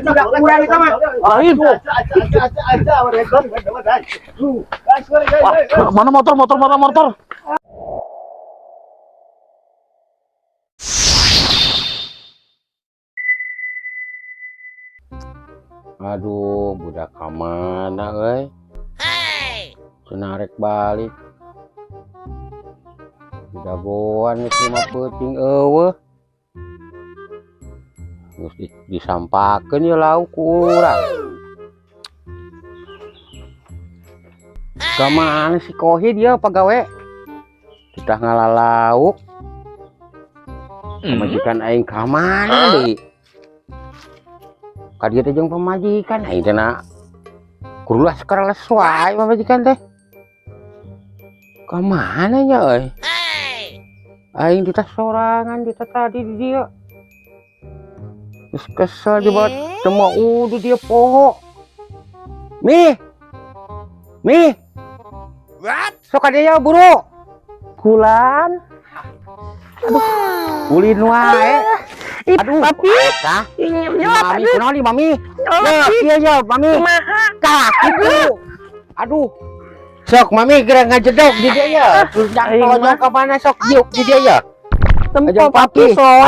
kurang itu mah. Mana motor. Aduh, budak kamana euy? Cenarek balik. Dagoan geus 5 peuting eueuh. Geus disampakeun ye lauk ku urang. Kamana si Kohid ya pagawe? Kita ngalalauk. Pemajikan aing kamana deui? Ka dieu teh jeung pemajikan aing teh na kudu lah sekarang wae pamajikan teh. Ka mana nya euy? Aing di tas sorangan di tadi di dia. Geus kesel di buat temu udu dia poho. Mi. What? Sok ade ya buru. Kulan. Aduh. Ulin wae. Aduh, papi. Tah. Mami kunaon di mami? Ya, mami. Kumaha? Kitu. Aduh. Sok mami geura ngajedog di dia ya. Jangan tolong ka mana sok diuk di dia ya. Tempo papi soe.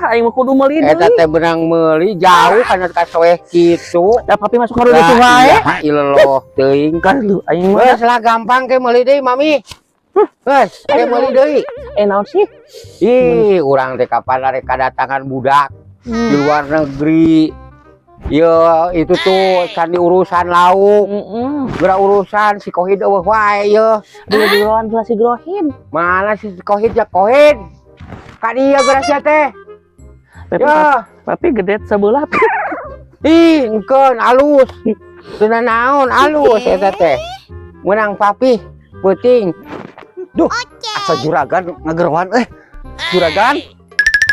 Aing mah kudu meuli deui. Eta teh benang meuli jauh kana ka soeh kitu. Da papi masuk ka ditu wae. Iloh teuing kan lu aing mah. Geus lah gampang ke meuli deui mami. Geus, ke meuli deui. Naon sih? Ih, urang teh kapan arek kadatangan budak di luar negeri. Ya itu tuh can urusan lauk. Geura urusan si Kohid eueuh wae ye. Duluan belah si Grohid. Mana si Kohid ya Kohid? Ka dieu geura sia teh. Tapi gede sebelah. Ih, engkeun alus. Teu naon alus eta teh. Menang papi peuting. Duh, asa juragan ngagerowan juragan.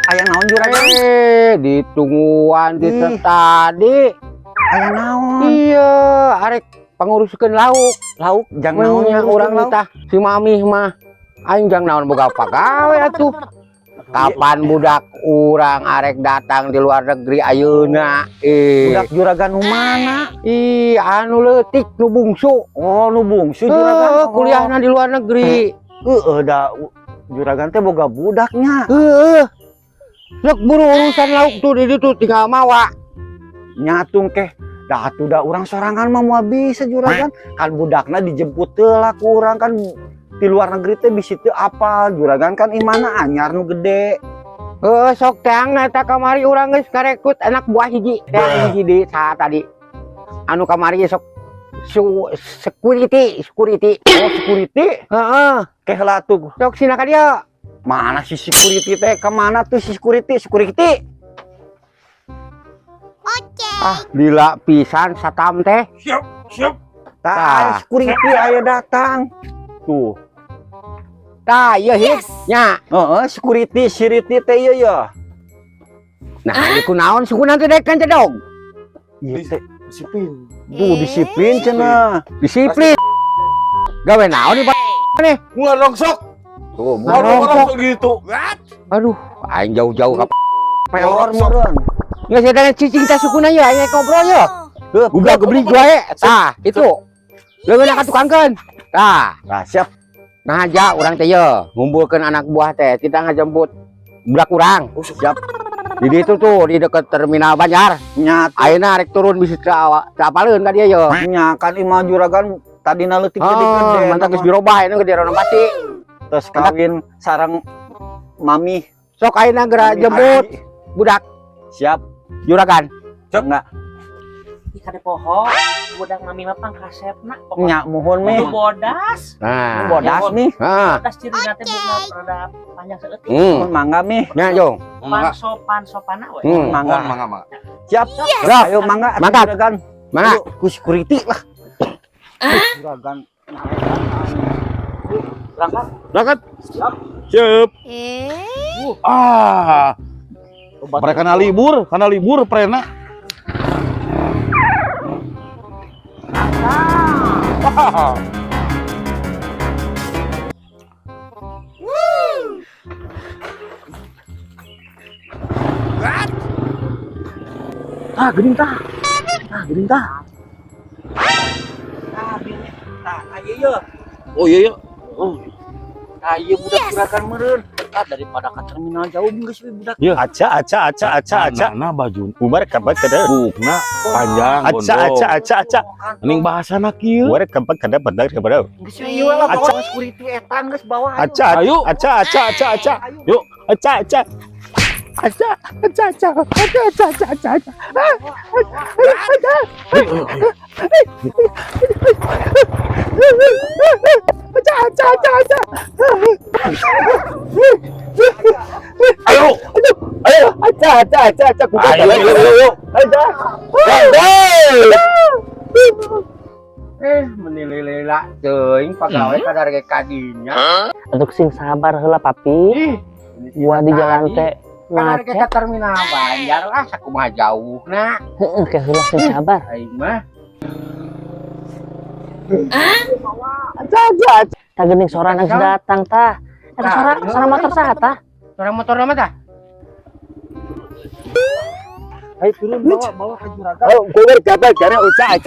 Aya naon juragan? Ditungguan di tadi. Aya naon? Iya, arek panguruskeun lauk jang naonnya urang tah. Si Mami mah aing jang naon boga pagawe atuh. Kapan budak urang arek datang di luar negeri ayeuna? Budak juragan nu mana? Ih, anu leutik nu bungsu. Oh, nu bungsu juragan. Kuliahna di luar negeri. Da juragan teh boga budaknya. Sok buru urusan lauk tuh di ditu tinggal mawa. Nyatung keh. Da atuh da urang sorangan mah moal bisa juragan. Kan budakna dijemput heula ku urang kan di luar negeri teh bisi teu apal. Juragan kan imana anyar nu gede. Sok teang eta kamari urang geus karekut anak buah hiji. Teang hiji di saha tadi. Anu kamari sok security. Oh, security? Heeh. Keh heula atuh. Sok sina ka dieu. Mana si security teh? Kemana tuh si security? Ah, lila pisan satam teh. Siap. Tah, security aya datang. Tuh. Tah, ieu hit nya. Heeh, security teh ieu ya. Nah, ieu kunaon suku nanti dek kan cedog. Ieu teh disiplin. Disiplin cenah. Disiplin. Gawe naon nih? Mulai rongsok. Tuh, rongsok gitu. Aduh, aing jauh-jauh ka pelor meureun. Geus eta cicing teh sukuna ye aing ngobrol ye. Buka geblig wae. Tah, itu. Leungeun ka tukangkeun. Tah, siap. Nah aja urang teh ye ngumpulkeun anak buah teh kita ngajemput budak urang. Siap. Di ditu tuh di deket terminal Banjar. Nya ayeuna arek turun bisi teu apaleun ka dieu ye. Nya kan imah juragan tadina leutik gede. Mantap geus dirobah anu gede rona pasti. Terus kawin sareng Mami. Sok ayeuna geura jemput budak. Siap. Juragan. Cok enggak. Di kade pohon, budak Mami mah pangkasepna. Nya mohon meh. Bodas. Nah, bodas nih. Heeh. Bodas cirina teh rada panjang seueutik. Mohon mangga meh. Nya jong. Sopan-sopana we. Mangga. Siap. Ayo mangga. Juragan. Mangga. Ku security lah. Juragan. Berangkat. Siap. Mereka karena libur prena. Ah, geuning tah. Ah, geuning tah. Ayo yo. Oh iya iya. Oh, Ayo budak juragan meureun. Daripada ke terminal jauh geus we budak. iya. Aca. Nah, baju. Bubar kabar kada. Bukna panjang Aca. Mending bahasana kieu. Bubar kabar kada pada kabar. Geus we ieu lah bawa security etan geus bawa. Aca. Ayo. Aca. Yuk. Aca. Ayo. Aca. Ayo. Menilila teuing pagawe kadar ge kadinya. Untuk sing sabar heula papi. Gua di jalan teh Kadar ge macet. ka terminal Banjar lah sakumaha jauhna. Heeh, ke heula sing sabar. Aing mah Tah geuning sorangan geus datang tah. Eta sora motor saha tah? suara motor nama tah? Ayo turun bawa ke juragan. Oh, bubar kabar kada aca.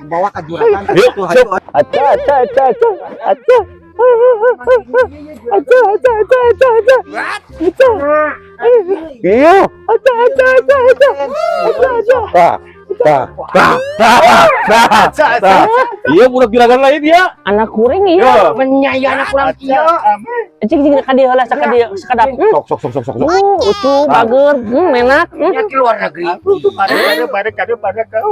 Bawa ke juragan Yuk, tuh ayo. Aca. Iya. Iya budak juragan lain ya. Anak kuring ieu. Menyai anak kurang kieu. Cing ka dieu heula sakadap. Sok. Ucu bager, enak. Nya ke luar negeri. Pada kau.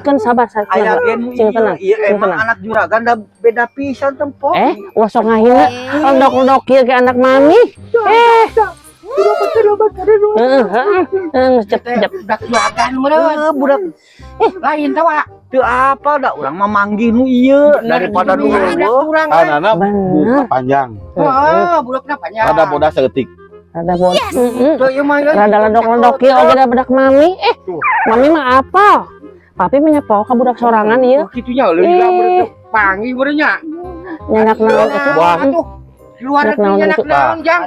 Kan sabar Aya sabar. gen Cing tenang. ieu Cing emang tenang. anak juragan da beda pisan tempo. Wah sok ngahina. Ondok-ondok kieu ke anak mami. Cep. Budak juragan meureun. Budak lain tawa. Teu apa da urang mah manggih nu ieu daripada nu urang. Anana Bener. panjang. Budakna panjang. Ada bodas seeutik. Rada bod. Teu ieu mah ya. Rada ledok-ledok kieu oge da budak mami. Mami mah apa? Papi menyepo ka budak sorangan ieu. Kitunya leuwih beureuh panggih beureuh nya. Nyanak naon atuh? Atuh. Di luar Anak negeri naon anak itu? naon jang.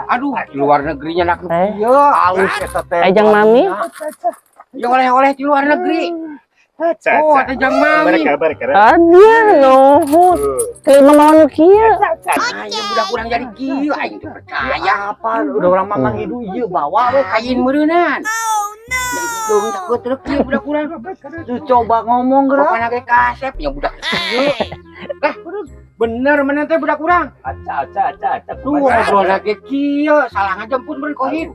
Aduh, di luar negeri anak ieu halus eta teh. Jang mami. Ya oleh-oleh di luar negeri. Oh, ada jang mami. Aduh, nuhun. Kelima mawon kieu. Aya budak urang jadi kieu aing teu percaya apa udah urang mah manggih ieu bawa we kain meureunan. Ya hidung takut truk kieu budak urang. Tuh coba ngomong geura. Pokona ge kasep nya budak kieu. Bener teh budak urang. Aca. Tuh ngobrol lagi kieu salah ngajemput meureun kohin.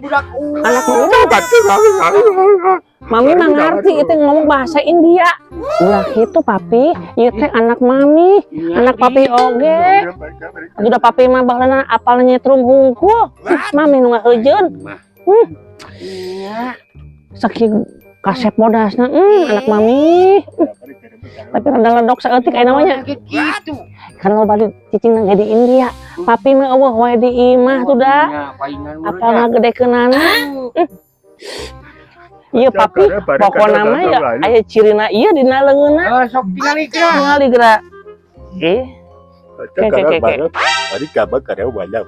Budak Anak muda. Mami mah ngerti itu ngomong bahasa India. Ulah gitu papi, ieu teh anak mami, anak papi oge. Udah papi mah baheula apal nyetrum hungkul. Mami nu ngaheujeun. Iya. Saking kasep bodasna, anak mami. Tapi rada ledok saeutik aya namanya. Gitu. Kan lo balik cicing nang di India. Papi mah eueuh wae di imah tuh dah. Apal ngagedekeunana. Iya papi, pokona mah ya aya cirina ieu dina leungeunna. Sok tingali kira. Tingali geura. Tadi kabar kada banyak.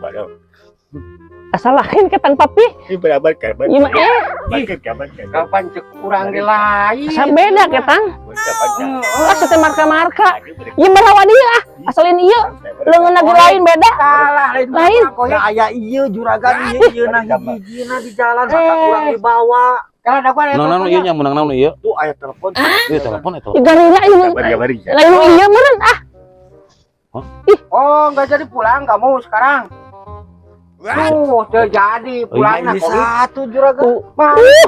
Asal lain ketang papi. Ini berapa kabar? Ieu mah Kabar. Kapan cek kurang ge lain. asa beda ketang. Asa teh marka-marka. Ieu mah lawan ieu ah. Asalin ieu. Leungeunna ge lain beda. Salah Lain. Ya aya ieu juragan ieu nah hiji-hijina di jalan saka kurang dibawa. Kalau ada gua Nang ieu nya menang naon ieu? tuh aya telepon. Ieu telepon eta. Ih garina ieu. Kabar. Lain ieu meureun ah. Oh, enggak jadi pulang kamu sekarang. Tuh, udah jadi pulang iya, nah bisa. satu juragan.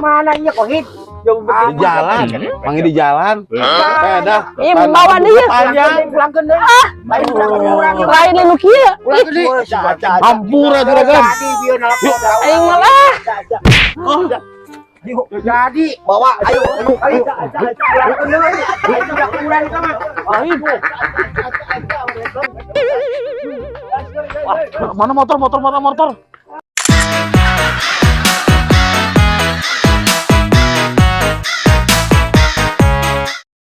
Mana iya kohit? Di jalan. Mangi di jalan. Beda. Ih bawa dia. Pulang ke lain pulang ke orang. Lain nu kieu. Pulang ke Hampura juragan. Jadi bieu nelpon. Aing malah. Jadi bawa ayo. Pulang ke deui. Udah pulang sama. Mana motor?